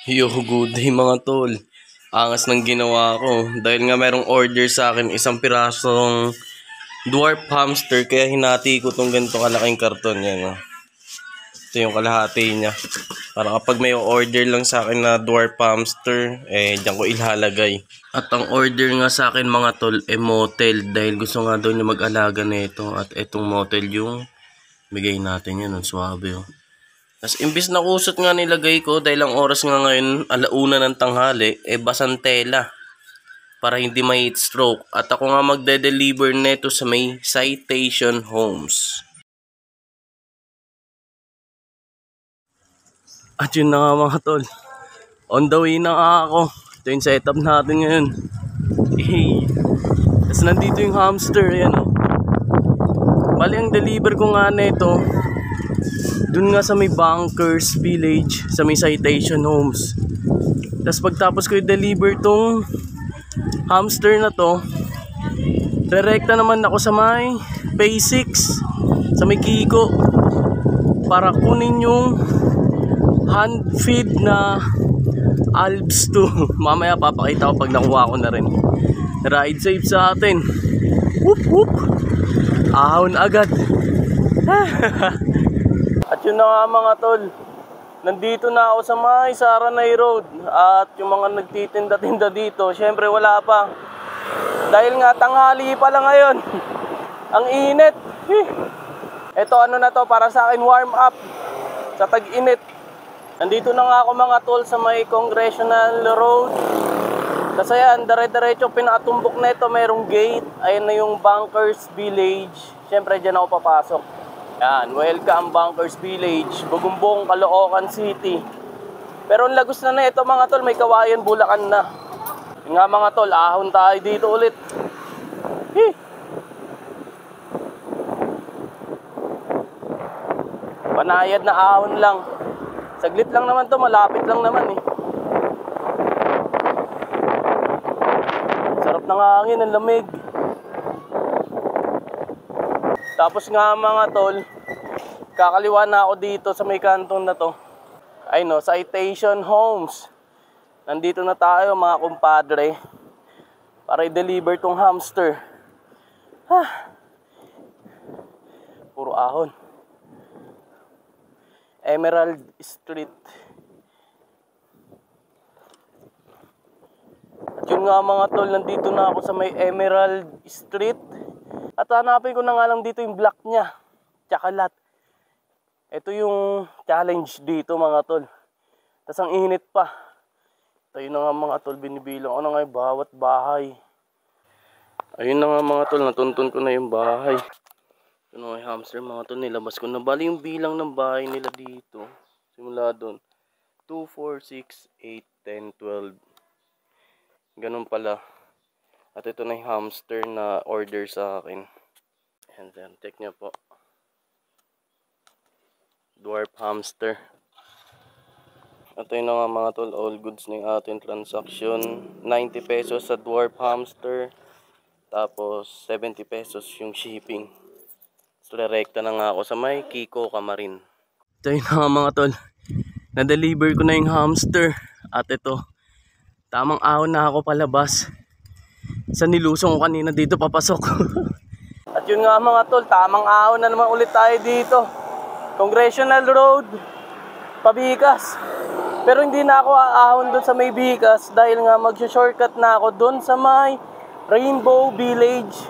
Yo, good day mga tol. Angas ng ginawa ko. Dahil nga merong order sa akin, isang pirasong dwarf hamster. Kaya hinati ko tong ganito kalaking karton. Yan, oh. Ito yung kalahati niya. Para kapag may order lang sa akin na dwarf hamster, diyan ko ilalagay. At ang order nga sa akin mga tol, motel. Dahil gusto nga daw niya mag-alaga nito. At etong motel yung bigay natin yan. Swabe, oh. Tapos imbis na kusot nga nilagay ko dahil ang oras nga ngayon alauna ng tanghali, basang tela para hindi may heat stroke. At ako nga magde-deliver neto sa may Citation Homes. At yun na nga mga tol, on the way na nga ako. Ito yung setup natin ngayon. Hey. Tapos nandito yung hamster, ayan o. Bali ang deliver ko nga neto dun nga sa may Bunkers Village, sa may Citation Homes. Tapos pagtapos ko i-deliver tong hamster na to, rerekta naman ako sa may Phase 6, sa may Kiko, para kunin yung hand feed na Alps 2. Mamaya papakita ko pag nakuha ko na rin. Ride safe sa atin. Whoop whoop. Ahon agad. At yun na nga mga tol, nandito na ako sa may Saranay Road. At yung mga nagtitinda-tinda dito, syempre wala pa. Dahil nga tanghali pa lang ngayon. Ang init. Ito ano na to, para sa akin warm up sa tag-init. Nandito na nga ako mga tol sa may Congressional Road. Kasi yan, dire-diretso pinatumbok na ito, merong gate. Ayan na yung Bunkers Village. Syempre dyan ako papasok. Yan, welcome Bunkers Village, Bugumbong, Caloocan City. Pero ang lagos na ito mga tol, may Kawayan, Bulacan na. Yung nga mga tol, ahon tayo dito ulit. Panayad na ahon lang. Saglit lang naman to, malapit lang naman eh. Sarap ng hangin, ang lamig. Tapos nga mga tol, kakaliwa na ako dito sa may kanton na to. Ay no, Citation Homes. Nandito na tayo mga kumpadre, para i-deliver tong hamster. Puro ahon. Emerald Street. At yun nga mga tol, nandito na ako sa may Emerald Street. At hanapin ko na nga lang dito yung block niya, tsaka lot. Ito yung challenge dito mga tol. Tapos ang init pa. Ito yun na nga mga tol, binibilang ko na nga yung bawat bahay. Ayun na nga mga tol, natuntun ko na yung bahay. Ito na nga yung hamster mga tol, nilabas ko na. Bali yung bilang ng bahay nila dito, simula doon 2, 4, 6, 8, 10, 12. Ganun pala. At ito na yung hamster na order sa akin. And then, check nyo po. Dwarf hamster. Ito yun na nga mga tol, all goods na yung ating transaction. 90 pesos sa dwarf hamster. Tapos, 70 pesos yung shipping. So, direkta na nga ako sa may Kiko, Camarin. Ito yun na nga mga tol. Na-deliver ko na yung hamster. At ito, tamang ahon na ako palabas sa nilusong ko kanina dito papasok. At yun nga mga tol, tamang ahon na naman ulit tayo dito. Congressional Road, Pabikas. Pero hindi na ako aahon doon sa may Bikas dahil nga mag-shortcut na ako doon sa may Rainbow Village.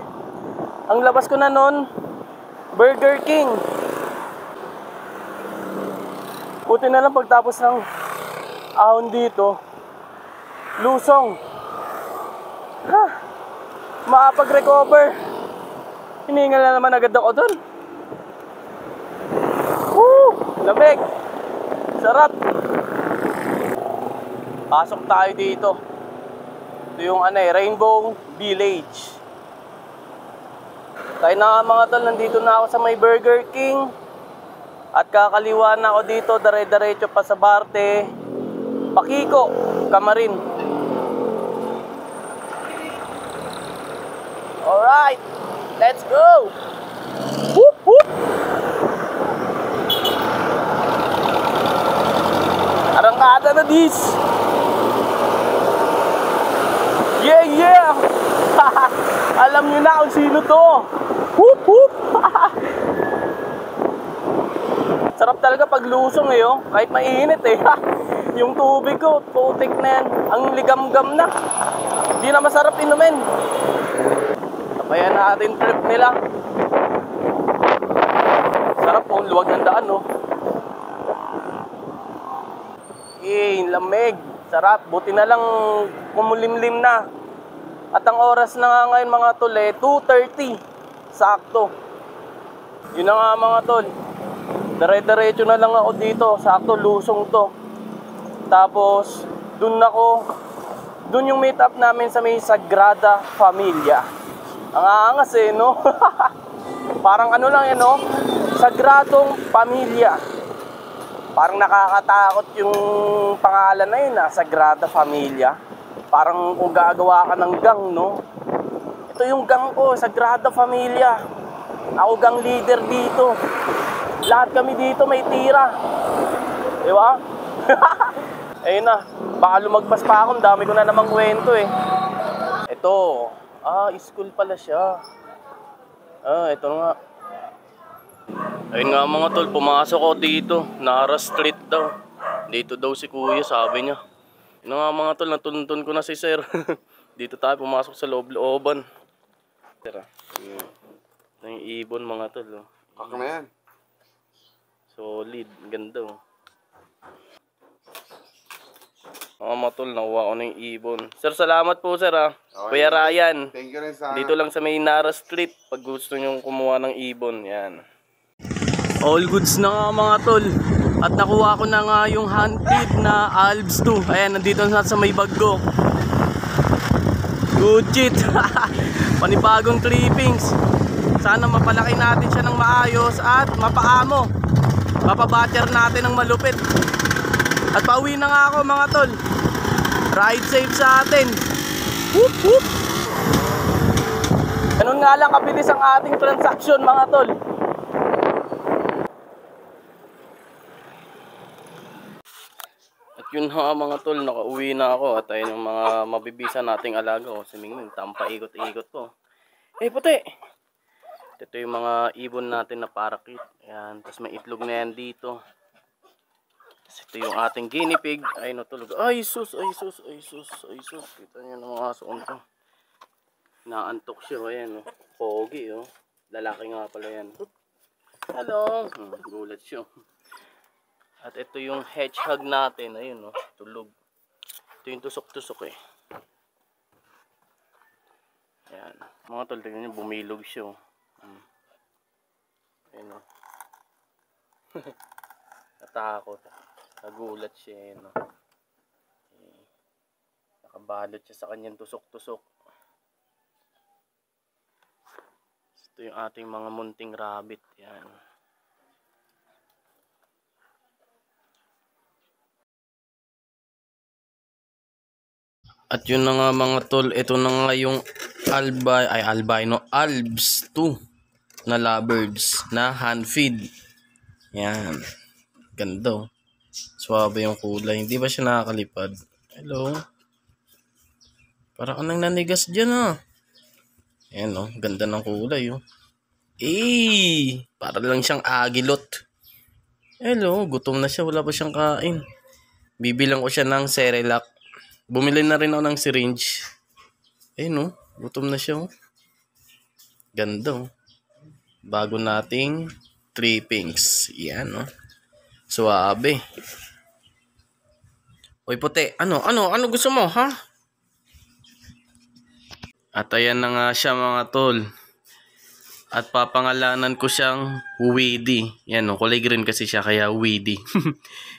Ang labas ko na nun, Burger King. Buti na lang pagtapos ng ahon dito, lusong. Makapag-recover. Hiningal na naman agad ako dun. Lamig. Sarap. Pasok tayo dito. Ito yung Rainbow Village. Tayo na mga tol, nandito na ako sa may Burger King. At kakaliwa na ako dito, dire-diretso pa sa Barte, Pakiko, Camarin. Alright, let's go! Whoop whoop! Arangkada na dis! Alam nyo na kung sino to. Whoop whoop. Sarap talaga pag lusong eh, oh. Kahit mainit eh. Yung tubig ko, putik na yan. Ang ligam-gam na. Hindi na masarap inumin. Tapayan natin trip nila. Sarap po, luwag ng daan, oh. Lamig. Sarap. Buti na lang kumulimlim na. At ang oras na nga ngayon mga tol, 2:30. Sakto. Yun na nga mga tol. Dire-diretso na lang ako dito. Sakto, lusong to. Tapos, dun yung meet up namin sa may Sagrada Familia. Ang aangas eh, no? Parang ano lang yan, no? Sagradong Familia. Parang nakakatakot yung pangalan na yun, Sagrada Familia. Parang kung gagawa ka ng gang, no? Ito yung gang ko, Sagrada Familia. Ako gang leader dito. Lahat kami dito may tira. Di ba? Ayun na. Baka lumagpas pa ako. Dami ko na namang kwento eh. Ito. School pala siya. Ito nga. Ayun nga mga tol. Pumasok ako dito. Nara Street daw. Dito daw si kuya, sabi niya. Yun nga mga tol. Natuntun ko na si sir. Dito tayo pumasok sa loob-looban. Tira. Ito yung ibon mga tol. Ako na yan. Solid, ganda oh. Mga tol, nakuha ko na yung ibon. Sir, salamat po sir ha. Okay. Kuya Ryan. Thank you rin sa... Dito lang sa may Nara Street pag gusto nyo kumuha ng ibon. Yan. All goods na nga mga tol. At nakuha ko na nga yung hunted na Alps 2. Ayan, nandito na sa may bag ko. Good shit. Panibagong clippings. Sana mapalaki natin siya ng maayos at mapaamo. Mapabatcher natin ng malupit. At pauwi na nga ako mga tol. Ride safe sa atin. Whoop whoop. Ganun nga lang kabilis ang ating transaction mga tol. At yun nga mga tol, nakauwi na ako. At ayun yung mga mabibisa nating alaga. Si Mingming, tampa ikot-ikot po. Puti. Ito yung mga ibon natin na parakit. Ayan. Tapos may itlog na yan dito. Tapos ito yung ating guinea pig. Ay, natulog. Ay, sus. Kita nyo ng mga aso ko. Naantok siya. Ayan. Pogi. Lalaki nga pala yan. Hello. Gulat siya. At ito yung hedgehog natin. Ayun. Tulog. Ito yung tusok-tusok eh. Ayan. Mga tol, tingnan nyo. Bumilog siya. Ayun o. Natakot. Nagulat siya. Nakabalot siya sa kanyang tusok-tusok. Ito yung ating mga munting rabbit. Yan. At yun na nga mga tol. Ito na nga yung albino Alps 2 na lovebirds na hand feed. Yan. Ganda. Suwabe yung kulay. Hindi ba siya nakakalipad? Hello. Parang anong nanigas dyan Ayan ganda ng kulay para lang siyang agilot. Hello. Gutom na siya. Wala pa siyang kain. Bibilang ko siya ng Cerelac. Bumili na rin ako ng syringe. Ayun gutom na siya Ganda bago nating trippings. Yan suwabe. Uy puti, ano gusto mo ha? At ayan na nga siya mga tol. At papangalanan ko siyang Weedy. Yan kulay green kasi siya kaya Weedy.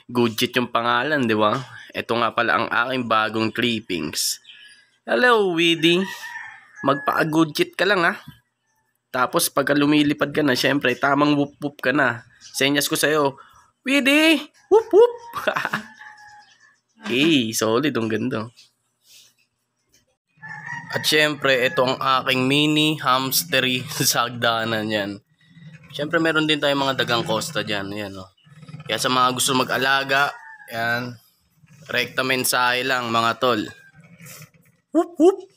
Good shit yung pangalan, di ba? Ito nga pala ang aking bagong trippings. Hello Weedy. Magpa-good shit ka lang Tapos pagka lumilipad ka na, syempre tamang whoop whoop ka na. Senyas ko sa'yo, Weedy! Whoop whoop! Solid ang ganda. At syempre, ito ang aking mini hamstery sa hagdanan yan. Syempre meron din tayong mga dagang costa dyan. Yan Kaya sa mga gusto mag-alaga, yan, rekta mensahe lang mga tol. Whoop whoop!